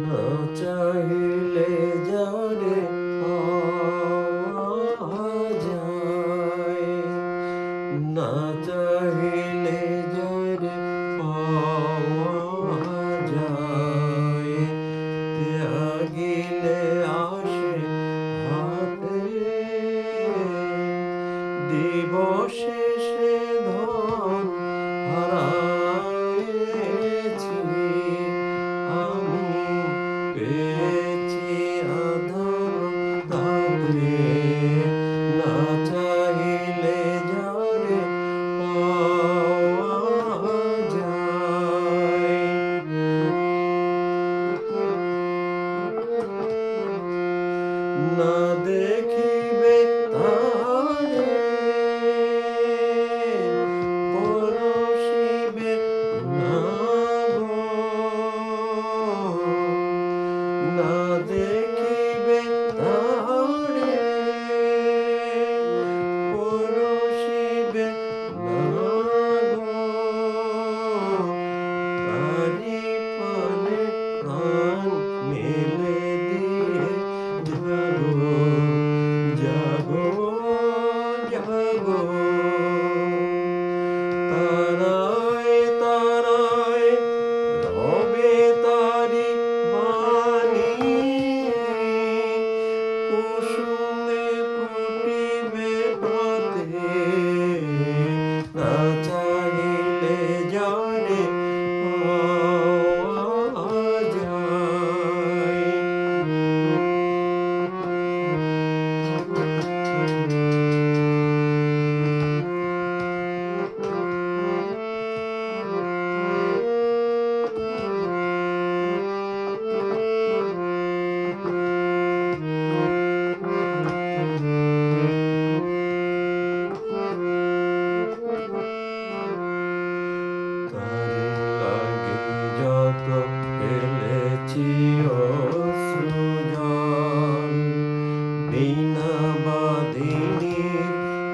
না চাহিলে যারে পাওয়া যায়, না চাহিলে যারে পাওয়া যায়, ত্যাগিলে আসে হাতে। দিবশেষে ধন হারায়েছি আমি, পেয়েছি আধার তাতে। না চাহিলে যারে পাওয়া যায়। না দেখিবে তারে পরশিবে না গো, না দেখিবে তারে পরশিবে না গো, তারি পানে প্রাণ মেলে দিয়ে জাগো, জাগো, জাগো। তারায় তারায় রবে তারি বাণী, কুসুমে ফুটিবে প্রাতে। না চাহিলে যারে পাওয়া যায়। তারি লাগি যত ফেলেছি অশ্রুজল, বিনা বাদিনীর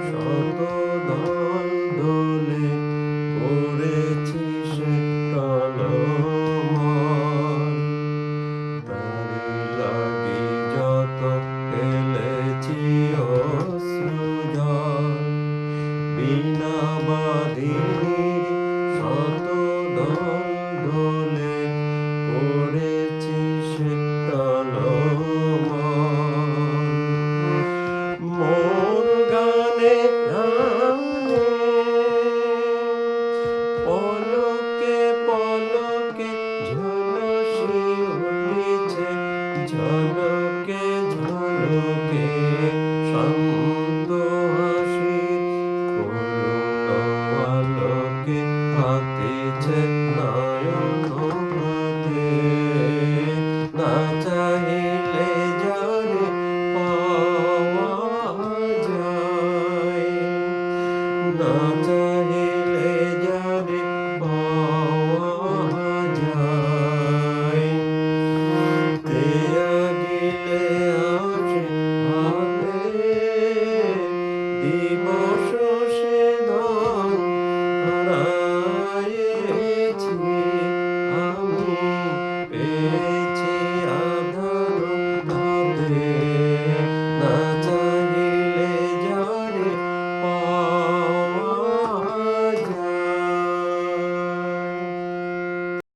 শত দল দোলে করেছি সে টলমল। তারি লাগি যত ফেলেছি অশ্রুজল, বিনা বাদিনীর শত দল দোলে করেছি সে টলমল। মোর গানে গানে পলকে পলকে ঝলসি উঠিছে, ঝলকে ঝলকে